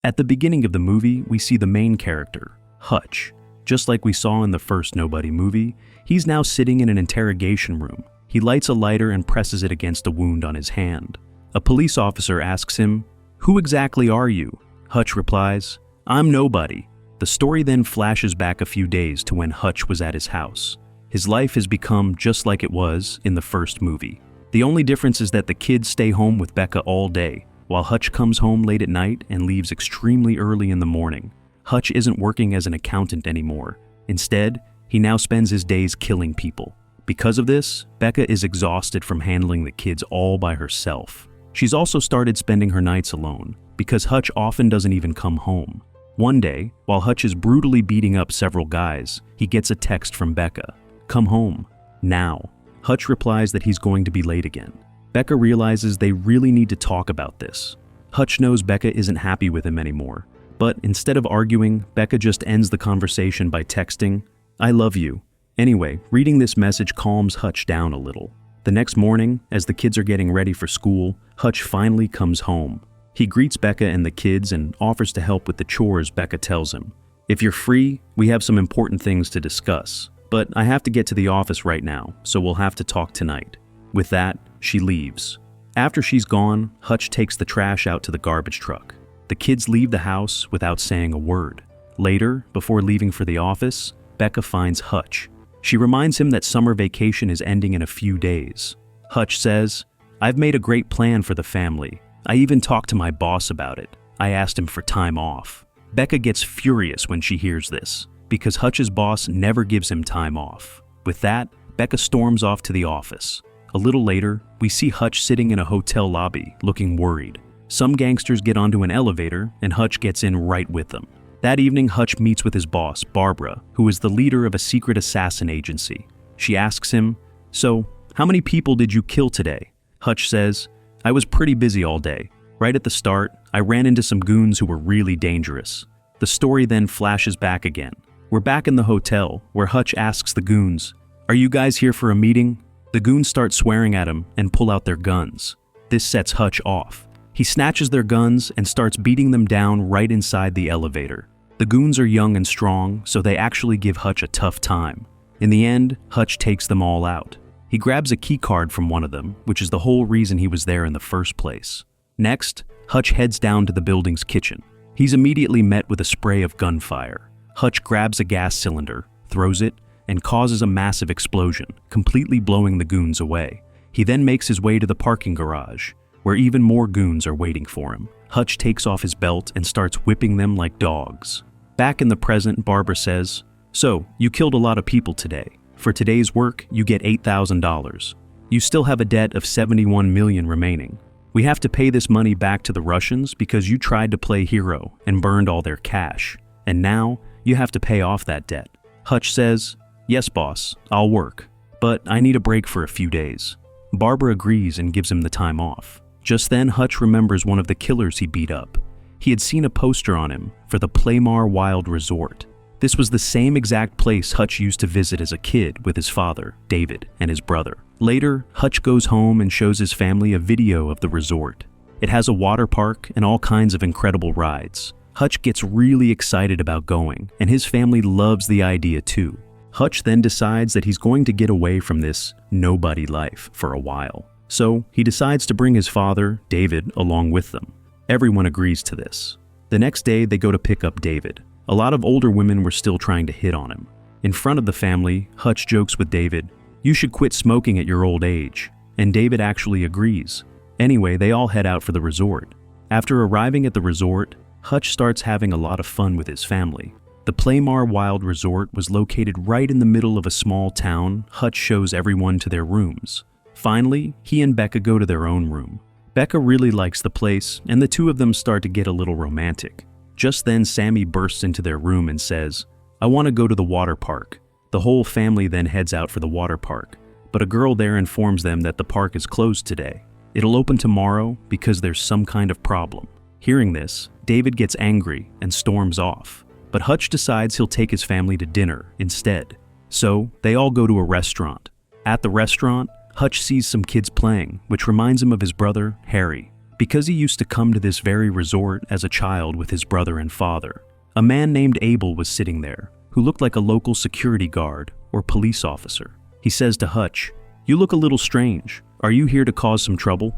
At the beginning of the movie, we see the main character, Hutch. Just like we saw in the first Nobody movie, he's now sitting in an interrogation room. He lights a lighter and presses it against a wound on his hand. A police officer asks him, "Who exactly are you?" Hutch replies, "I'm nobody." The story then flashes back a few days to when Hutch was at his house. His life has become just like it was in the first movie. The only difference is that the kids stay home with Becca all day, while Hutch comes home late at night and leaves extremely early in the morning. Hutch isn't working as an accountant anymore. Instead, he now spends his days killing people. Because of this, Becca is exhausted from handling the kids all by herself. She's also started spending her nights alone, because Hutch often doesn't even come home. One day, while Hutch is brutally beating up several guys, he gets a text from Becca. "Come home. Now." Hutch replies that he's going to be late again. Becca realizes they really need to talk about this. Hutch knows Becca isn't happy with him anymore, but instead of arguing, Becca just ends the conversation by texting, "I love you." Anyway, reading this message calms Hutch down a little. The next morning, as the kids are getting ready for school, Hutch finally comes home. He greets Becca and the kids and offers to help with the chores Becca tells him. "If you're free, we have some important things to discuss, but I have to get to the office right now, so we'll have to talk tonight." With that, she leaves. After she's gone, Hutch takes the trash out to the garbage truck. The kids leave the house without saying a word. Later, before leaving for the office, Becca finds Hutch. She reminds him that summer vacation is ending in a few days. Hutch says, "I've made a great plan for the family. I even talked to my boss about it. I asked him for time off." Becca gets furious when she hears this, because Hutch's boss never gives him time off. With that, Becca storms off to the office. A little later, we see Hutch sitting in a hotel lobby, looking worried. Some gangsters get onto an elevator, and Hutch gets in right with them. That evening, Hutch meets with his boss, Barbara, who is the leader of a secret assassin agency. She asks him, "So, how many people did you kill today?" Hutch says, "I was pretty busy all day. Right at the start, I ran into some goons who were really dangerous." The story then flashes back again. We're back in the hotel, where Hutch asks the goons, "Are you guys here for a meeting?" The goons start swearing at him and pull out their guns. This sets Hutch off. He snatches their guns and starts beating them down right inside the elevator. The goons are young and strong, so they actually give Hutch a tough time. In the end, Hutch takes them all out. He grabs a key card from one of them, which is the whole reason he was there in the first place. Next, Hutch heads down to the building's kitchen. He's immediately met with a spray of gunfire. Hutch grabs a gas cylinder, throws it, and causes a massive explosion, completely blowing the goons away. He then makes his way to the parking garage, where even more goons are waiting for him. Hutch takes off his belt and starts whipping them like dogs. Back in the present, Barbara says, "So, you killed a lot of people today. For today's work, you get $8,000. You still have a debt of $71 million remaining. We have to pay this money back to the Russians because you tried to play hero and burned all their cash. And now, you have to pay off that debt." Hutch says, "Yes, boss, I'll work, but I need a break for a few days." Barbara agrees and gives him the time off. Just then, Hutch remembers one of the killers he beat up. He had seen a poster on him for the Playmar Wild Resort. This was the same exact place Hutch used to visit as a kid with his father, David, and his brother. Later, Hutch goes home and shows his family a video of the resort. It has a water park and all kinds of incredible rides. Hutch gets really excited about going, and his family loves the idea too. Hutch then decides that he's going to get away from this nobody life for a while. So he decides to bring his father, David, along with them. Everyone agrees to this. The next day, they go to pick up David. A lot of older women were still trying to hit on him. In front of the family, Hutch jokes with David, "You should quit smoking at your old age." And David actually agrees. Anyway, they all head out for the resort. After arriving at the resort, Hutch starts having a lot of fun with his family. The Playmar Wild Resort was located right in the middle of a small town. Hutch shows everyone to their rooms. Finally, he and Becca go to their own room. Becca really likes the place, and the two of them start to get a little romantic. Just then, Sammy bursts into their room and says, "I want to go to the water park." The whole family then heads out for the water park, but a girl there informs them that the park is closed today. It'll open tomorrow because there's some kind of problem. Hearing this, David gets angry and storms off. But Hutch decides he'll take his family to dinner instead. So, they all go to a restaurant. At the restaurant, Hutch sees some kids playing, which reminds him of his brother, Harry. because he used to come to this very resort as a child with his brother and father. A man named Abel was sitting there, who looked like a local security guard or police officer. He says to Hutch, "You look a little strange. Are you here to cause some trouble?"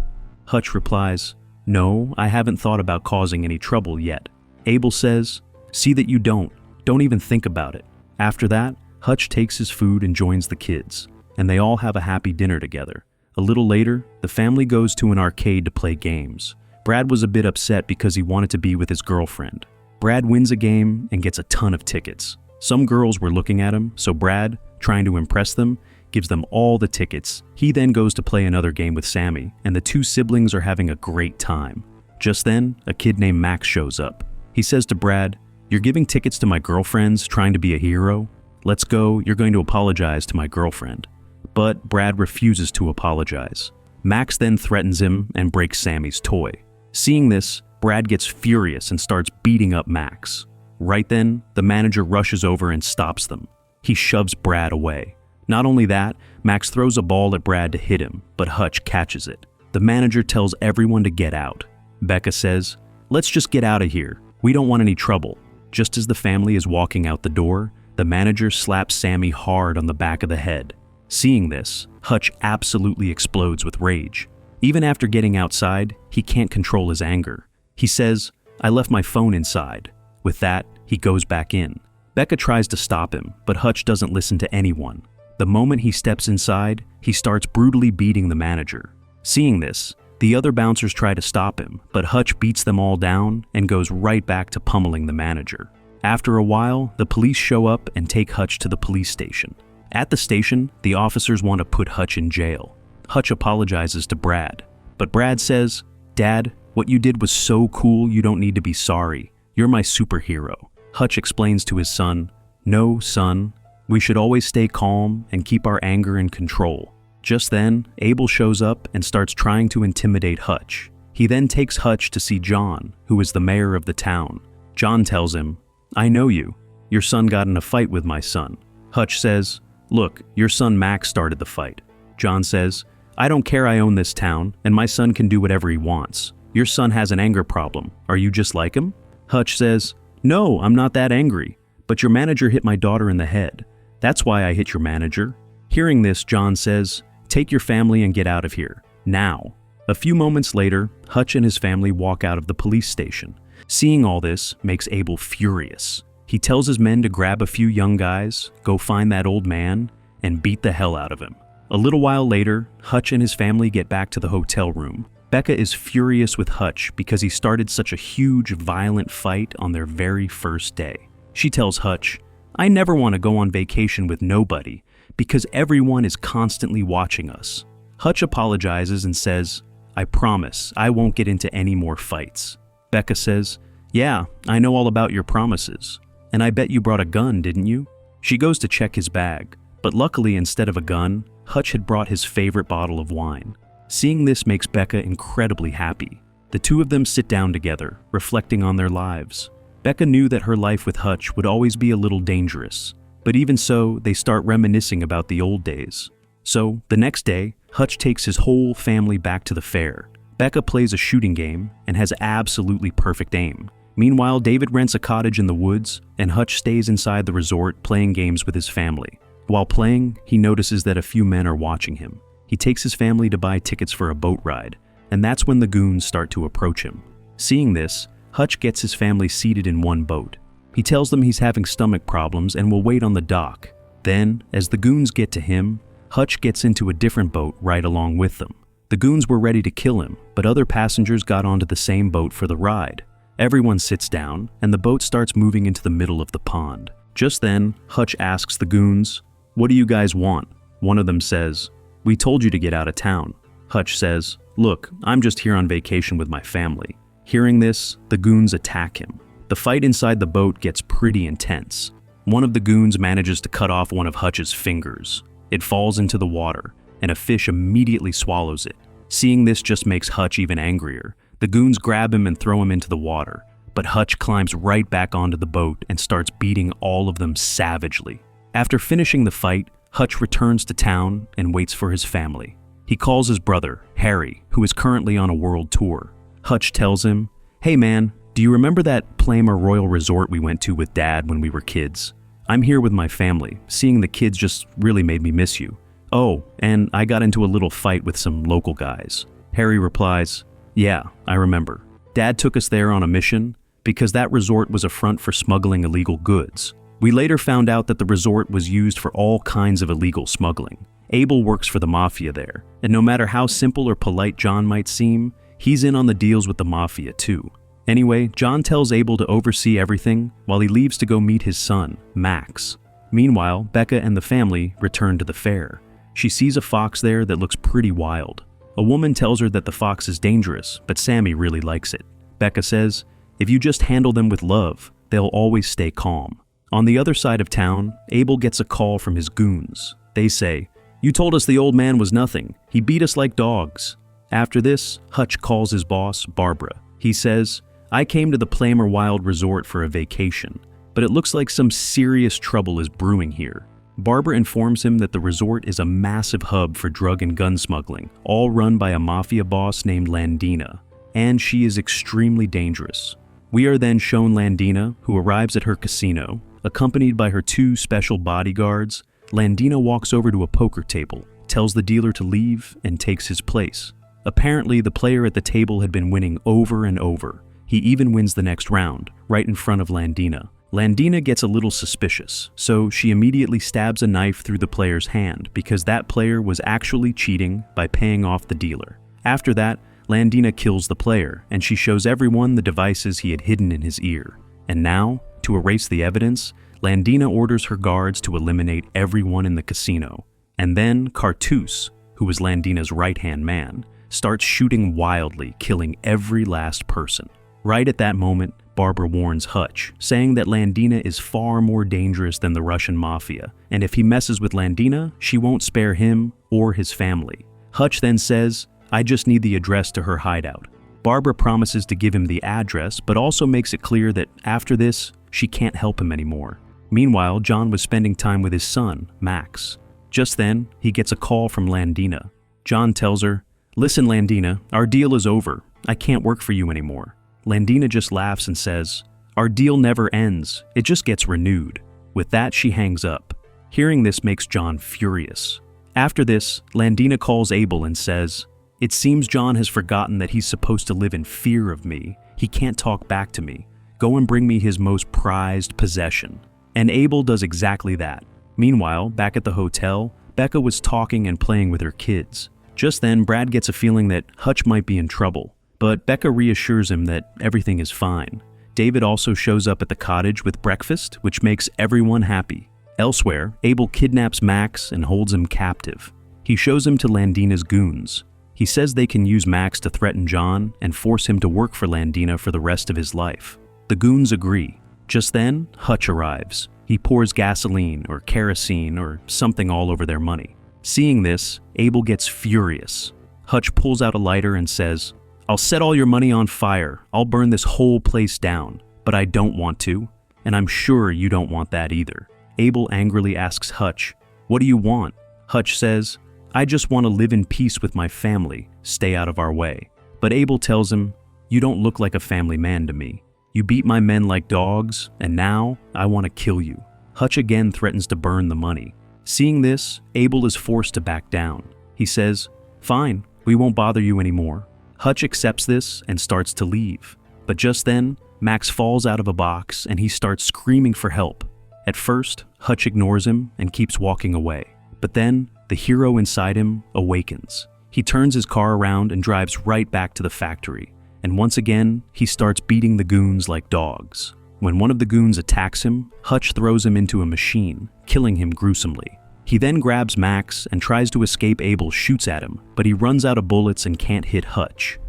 Hutch replies, "No, I haven't thought about causing any trouble yet." Abel says, "See that you don't. Don't even think about it." After that, Hutch takes his food and joins the kids, and they all have a happy dinner together. A little later, the family goes to an arcade to play games. Brad was a bit upset because he wanted to be with his girlfriend. Brad wins a game and gets a ton of tickets. Some girls were looking at him, so Brad, trying to impress them, gives them all the tickets. He then goes to play another game with Sammy, and the two siblings are having a great time. Just then, a kid named Max shows up. He says to Brad, "You're giving tickets to my girlfriends, trying to be a hero? Let's go, you're going to apologize to my girlfriend." But Brad refuses to apologize. Max then threatens him and breaks Sammy's toy. Seeing this, Brad gets furious and starts beating up Max. Right then, the manager rushes over and stops them. He shoves Brad away. Not only that, Max throws a ball at Brad to hit him, but Hutch catches it. The manager tells everyone to get out. Becca says, "Let's just get out of here. We don't want any trouble." Just as the family is walking out the door, the manager slaps Sammy hard on the back of the head. Seeing this, Hutch absolutely explodes with rage. Even after getting outside, he can't control his anger. He says, "I left my phone inside." With that, he goes back in. Becca tries to stop him, but Hutch doesn't listen to anyone. The moment he steps inside, he starts brutally beating the manager. Seeing this, the other bouncers try to stop him, but Hutch beats them all down and goes right back to pummeling the manager. After a while, the police show up and take Hutch to the police station. At the station, the officers want to put Hutch in jail. Hutch apologizes to Brad, but Brad says, "Dad, what you did was so cool you don't need to be sorry. You're my superhero." Hutch explains to his son, "No, son, we should always stay calm and keep our anger in control." Just then, Abel shows up and starts trying to intimidate Hutch. He then takes Hutch to see John, who is the mayor of the town. John tells him, "I know you. Your son got in a fight with my son." Hutch says, "Look, your son Max started the fight." John says, "I don't care, I own this town, and my son can do whatever he wants. Your son has an anger problem. Are you just like him?" Hutch says, "No, I'm not that angry, but your manager hit my daughter in the head. That's why I hit your manager." Hearing this, John says, "Take your family and get out of here, now." A few moments later, Hutch and his family walk out of the police station. Seeing all this makes Abel furious. He tells his men to grab a few young guys, go find that old man, and beat the hell out of him. A little while later, Hutch and his family get back to the hotel room. Becca is furious with Hutch because he started such a huge, violent fight on their very first day. She tells Hutch, "I never want to go on vacation with nobody because everyone is constantly watching us." Hutch apologizes and says, "I promise I won't get into any more fights." Becca says, "Yeah, I know all about your promises. And I bet you brought a gun, didn't you?" She goes to check his bag, but luckily instead of a gun, Hutch had brought his favorite bottle of wine. Seeing this makes Becca incredibly happy. The two of them sit down together, reflecting on their lives. Becca knew that her life with Hutch would always be a little dangerous, but even so, they start reminiscing about the old days. So, the next day, Hutch takes his whole family back to the fair. Becca plays a shooting game and has absolutely perfect aim. Meanwhile, David rents a cottage in the woods, and Hutch stays inside the resort playing games with his family. While playing, he notices that a few men are watching him. He takes his family to buy tickets for a boat ride, and that's when the goons start to approach him. Seeing this, Hutch gets his family seated in one boat. He tells them he's having stomach problems and will wait on the dock. Then, as the goons get to him, Hutch gets into a different boat right along with them. The goons were ready to kill him, but other passengers got onto the same boat for the ride. Everyone sits down, and the boat starts moving into the middle of the pond. Just then, Hutch asks the goons, "What do you guys want?" One of them says, "We told you to get out of town." Hutch says, "Look, I'm just here on vacation with my family." Hearing this, the goons attack him. The fight inside the boat gets pretty intense. One of the goons manages to cut off one of Hutch's fingers. It falls into the water, and a fish immediately swallows it. Seeing this just makes Hutch even angrier. The goons grab him and throw him into the water, but Hutch climbs right back onto the boat and starts beating all of them savagely. After finishing the fight, Hutch returns to town and waits for his family. He calls his brother, Harry, who is currently on a world tour. Hutch tells him, "Hey man, do you remember that Plamer Royal Resort we went to with Dad when we were kids? I'm here with my family. Seeing the kids just really made me miss you. Oh, and I got into a little fight with some local guys." Harry replies, "Yeah, I remember. Dad took us there on a mission because that resort was a front for smuggling illegal goods. We later found out that the resort was used for all kinds of illegal smuggling. Abel works for the Mafia there, and no matter how simple or polite John might seem, he's in on the deals with the Mafia too. Anyway, John tells Abel to oversee everything while he leaves to go meet his son, Max. Meanwhile, Becca and the family return to the fair. She sees a fox there that looks pretty wild. A woman tells her that the fox is dangerous, but Sammy really likes it. Becca says, "If you just handle them with love, they'll always stay calm." On the other side of town, Abel gets a call from his goons. They say, "You told us the old man was nothing. He beat us like dogs." After this, Hutch calls his boss, Barbara. He says, "I came to the Plamer Wild Resort for a vacation, but it looks like some serious trouble is brewing here." Barbara informs him that the resort is a massive hub for drug and gun smuggling, all run by a mafia boss named Landina, and she is extremely dangerous. We are then shown Landina, who arrives at her casino. Accompanied by her 2 special bodyguards, Landina walks over to a poker table, tells the dealer to leave, and takes his place. Apparently, the player at the table had been winning over and over. He even wins the next round, right in front of Landina. Landina gets a little suspicious, so she immediately stabs a knife through the player's hand because that player was actually cheating by paying off the dealer. After that, Landina kills the player, and she shows everyone the devices he had hidden in his ear. And now, to erase the evidence, Landina orders her guards to eliminate everyone in the casino. And then Cartouche, who was Landina's right-hand man, starts shooting wildly, killing every last person. Right at that moment, Barbara warns Hutch, saying that Landina is far more dangerous than the Russian Mafia, and if he messes with Landina, she won't spare him or his family. Hutch then says, "I just need the address to her hideout." Barbara promises to give him the address, but also makes it clear that after this, she can't help him anymore. Meanwhile, John was spending time with his son, Max. Just then, he gets a call from Landina. John tells her, "Listen, Landina, our deal is over. I can't work for you anymore." Landina just laughs and says, "Our deal never ends, it just gets renewed." With that, she hangs up. Hearing this makes John furious. After this, Landina calls Abel and says, "It seems John has forgotten that he's supposed to live in fear of me. He can't talk back to me. Go and bring me his most prized possession." And Abel does exactly that. Meanwhile, back at the hotel, Becca was talking and playing with her kids. Just then, Brad gets a feeling that Hutch might be in trouble, but Becca reassures him that everything is fine. David also shows up at the cottage with breakfast, which makes everyone happy. Elsewhere, Abel kidnaps Max and holds him captive. He shows him to Landina's goons. He says they can use Max to threaten John and force him to work for Landina for the rest of his life. The goons agree. Just then, Hutch arrives. He pours gasoline or kerosene or something all over their money. Seeing this, Abel gets furious. Hutch pulls out a lighter and says, "I'll set all your money on fire. I'll burn this whole place down. But I don't want to, and I'm sure you don't want that either." Abel angrily asks Hutch, "What do you want?" Hutch says, "I just want to live in peace with my family. Stay out of our way." But Abel tells him, "You don't look like a family man to me. You beat my men like dogs, and now I want to kill you." Hutch again threatens to burn the money. Seeing this, Abel is forced to back down. He says, "Fine, we won't bother you anymore." Hutch accepts this and starts to leave. But just then, Max falls out of a box and he starts screaming for help. At first, Hutch ignores him and keeps walking away. But then, the hero inside him awakens. He turns his car around and drives right back to the factory. And once again, he starts beating the goons like dogs. When one of the goons attacks him, Hutch throws him into a machine, killing him gruesomely. He then grabs Max and tries to escape. Abel shoots at him, but he runs out of bullets and can't hit Hutch.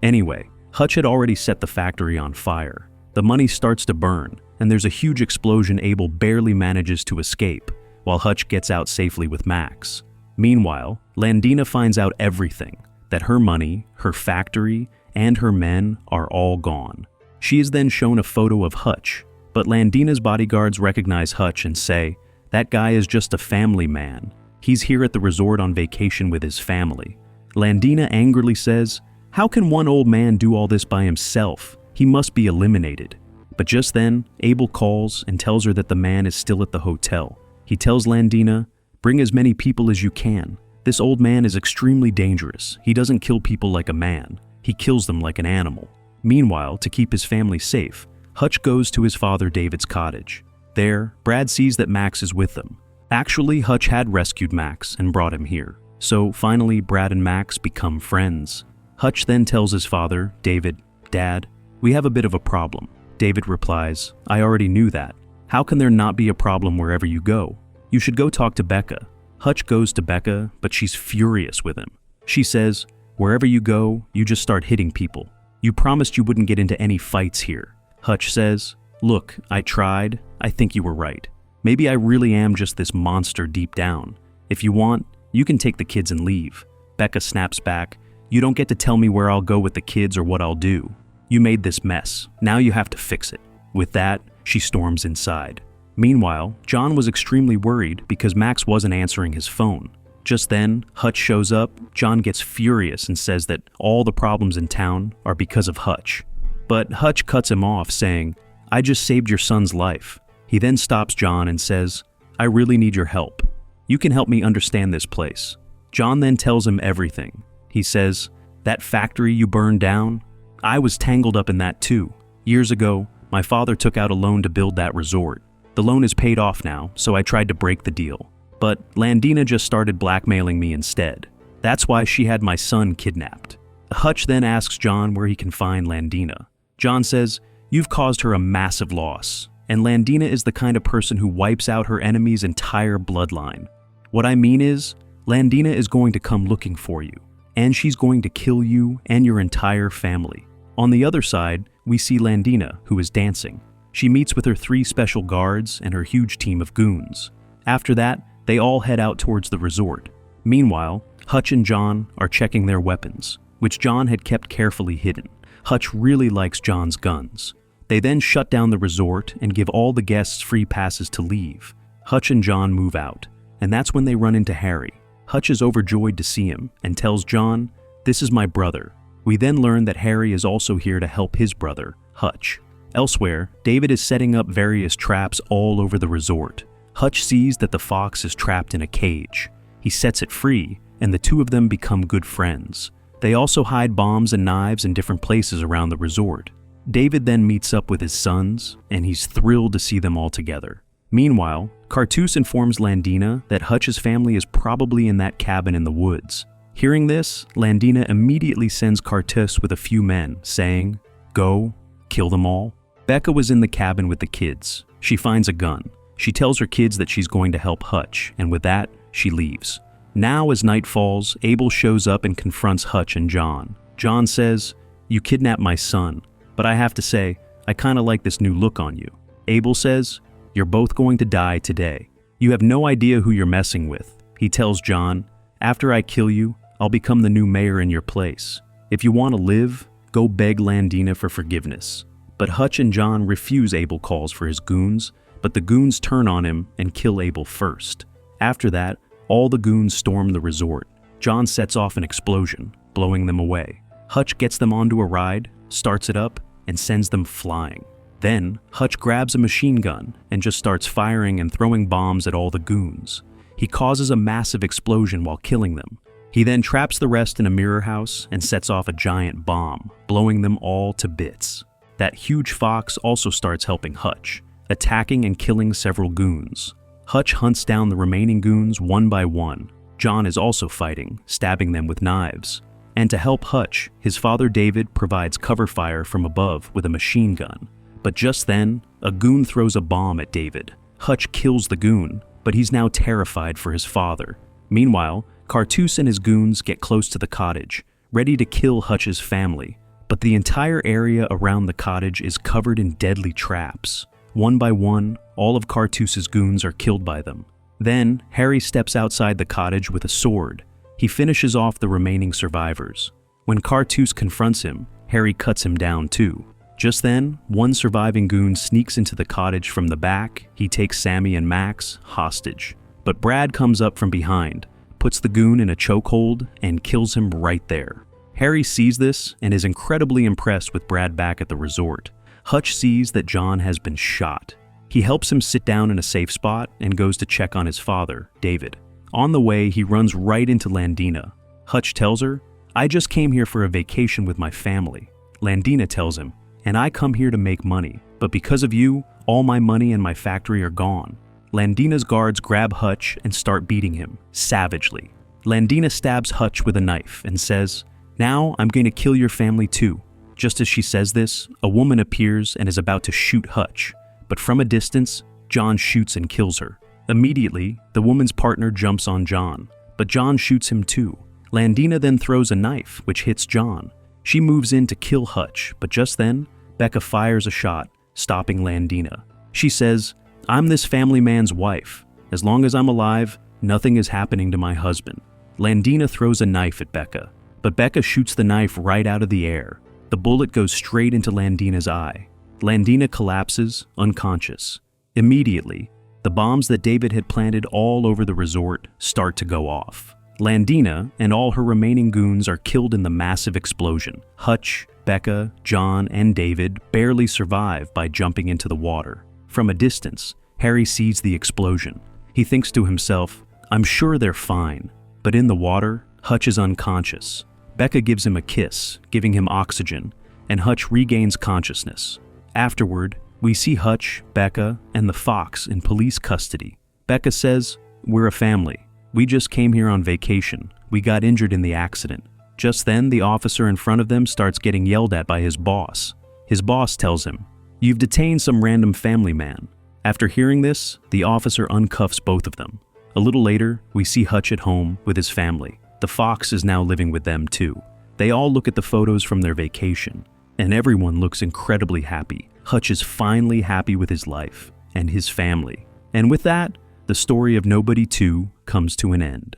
Anyway, Hutch had already set the factory on fire. The money starts to burn, and there's a huge explosion. Abel barely manages to escape, while Hutch gets out safely with Max. Meanwhile, Landina finds out everything, that her money, her factory, and her men are all gone. She is then shown a photo of Hutch, but Landina's bodyguards recognize Hutch and say, "That guy is just a family man. He's here at the resort on vacation with his family." Landina angrily says, How can one old man do all this by himself? He must be eliminated. But just then, Abel calls and tells her that the man is still at the hotel. He tells Landina, "Bring as many people as you can. This old man is extremely dangerous. He doesn't kill people like a man. He kills them like an animal." Meanwhile, to keep his family safe, Hutch goes to his father David's cottage. There, Brad sees that Max is with them. Actually, Hutch had rescued Max and brought him here. So finally, Brad and Max become friends. Hutch then tells his father, David, "Dad, we have a bit of a problem." David replies, "I already knew that. How can there not be a problem wherever you go? You should go talk to Becca." Hutch goes to Becca, but she's furious with him. She says, "Wherever you go, you just start hitting people. You promised you wouldn't get into any fights here." Hutch says, "Look, I tried. I think you were right. Maybe I really am just this monster deep down. If you want, you can take the kids and leave." Becca snaps back, "You don't get to tell me where I'll go with the kids or what I'll do. You made this mess. Now you have to fix it." With that, she storms inside. Meanwhile, John was extremely worried because Max wasn't answering his phone. Just then, Hutch shows up. John gets furious and says that all the problems in town are because of Hutch. But Hutch cuts him off, saying, "I just saved your son's life." He then stops John and says, "I really need your help. You can help me understand this place." John then tells him everything. He says, "That factory you burned down? I was tangled up in that too. Years ago, my father took out a loan to build that resort. The loan is paid off now, so I tried to break the deal. But Landina just started blackmailing me instead. That's why she had my son kidnapped." Hutch then asks John where he can find Landina. John says, "You've caused her a massive loss, and Landina is the kind of person who wipes out her enemy's entire bloodline. What I mean is, Landina is going to come looking for you, and she's going to kill you and your entire family." On the other side, we see Landina, who is dancing. She meets with her 3 special guards and her huge team of goons. After that, they all head out towards the resort. Meanwhile, Hutch and John are checking their weapons, which John had kept carefully hidden. Hutch really likes John's guns. They then shut down the resort and give all the guests free passes to leave. Hutch and John move out, and that's when they run into Harry. Hutch is overjoyed to see him and tells John, "This is my brother." We then learn that Harry is also here to help his brother, Hutch. Elsewhere, David is setting up various traps all over the resort. Hutch sees that the fox is trapped in a cage. He sets it free, and the two of them become good friends. They also hide bombs and knives in different places around the resort. David then meets up with his sons, and he's thrilled to see them all together. Meanwhile, Cartouche informs Landina that Hutch's family is probably in that cabin in the woods. Hearing this, Landina immediately sends Cartouche with a few men, saying, "Go, kill them all." Becca was in the cabin with the kids. She finds a gun. She tells her kids that she's going to help Hutch, and with that, she leaves. Now, as night falls, Abel shows up and confronts Hutch and John. John says, "You kidnapped my son, but I have to say, I kinda like this new look on you." Abel says, "You're both going to die today. You have no idea who you're messing with." He tells John, "After I kill you, I'll become the new mayor in your place. If you want to live, go beg Landina for forgiveness." But Hutch and John refuse Abel calls for his goons, but the goons turn on him and kill Abel first. After that, all the goons storm the resort. John sets off an explosion, blowing them away. Hutch gets them onto a ride, starts it up, and sends them flying. Then, Hutch grabs a machine gun and just starts firing and throwing bombs at all the goons. He causes a massive explosion while killing them. He then traps the rest in a mirror house and sets off a giant bomb, blowing them all to bits. That huge fox also starts helping Hutch, attacking and killing several goons. Hutch hunts down the remaining goons one by one. John is also fighting, stabbing them with knives. And to help Hutch, his father David provides cover fire from above with a machine gun. But just then, a goon throws a bomb at David. Hutch kills the goon, but he's now terrified for his father. Meanwhile, Cartouche and his goons get close to the cottage, ready to kill Hutch's family. But the entire area around the cottage is covered in deadly traps. One by one, all of Cartouche's goons are killed by them. Then, Harry steps outside the cottage with a sword. He finishes off the remaining survivors. When Cartouche confronts him, Harry cuts him down too. Just then, one surviving goon sneaks into the cottage from the back. He takes Sammy and Max hostage. But Brad comes up from behind, puts the goon in a chokehold, and kills him right there. Harry sees this and is incredibly impressed with Brad back at the resort. Hutch sees that John has been shot. He helps him sit down in a safe spot and goes to check on his father, David. On the way, he runs right into Landina. Hutch tells her, "I just came here for a vacation with my family." Landina tells him, "And I come here to make money, but because of you, all my money and my factory are gone." Landina's guards grab Hutch and start beating him, savagely. Landina stabs Hutch with a knife and says, "Now I'm going to kill your family too." Just as she says this, a woman appears and is about to shoot Hutch, but from a distance, John shoots and kills her. Immediately, the woman's partner jumps on John, but John shoots him too. Landina then throws a knife, which hits John. She moves in to kill Hutch, but just then, Becca fires a shot, stopping Landina. She says, "I'm this family man's wife. As long as I'm alive, nothing is happening to my husband." Landina throws a knife at Becca, but Becca shoots the knife right out of the air. The bullet goes straight into Landina's eye. Landina collapses, unconscious. Immediately, the bombs that David had planted all over the resort start to go off. Landina and all her remaining goons are killed in the massive explosion. Hutch, Becca, John, and David barely survive by jumping into the water. From a distance, Harry sees the explosion. He thinks to himself, "I'm sure they're fine." But in the water, Hutch is unconscious. Becca gives him a kiss, giving him oxygen, and Hutch regains consciousness. Afterward, we see Hutch, Becca, and the fox in police custody. Becca says, "We're a family. We just came here on vacation. We got injured in the accident." Just then, the officer in front of them starts getting yelled at by his boss. His boss tells him, "You've detained some random family man." After hearing this, the officer uncuffs both of them. A little later, we see Hutch at home with his family. The fox is now living with them too. They all look at the photos from their vacation, and everyone looks incredibly happy. Hutch is finally happy with his life and his family. And with that, the story of Nobody 2 comes to an end.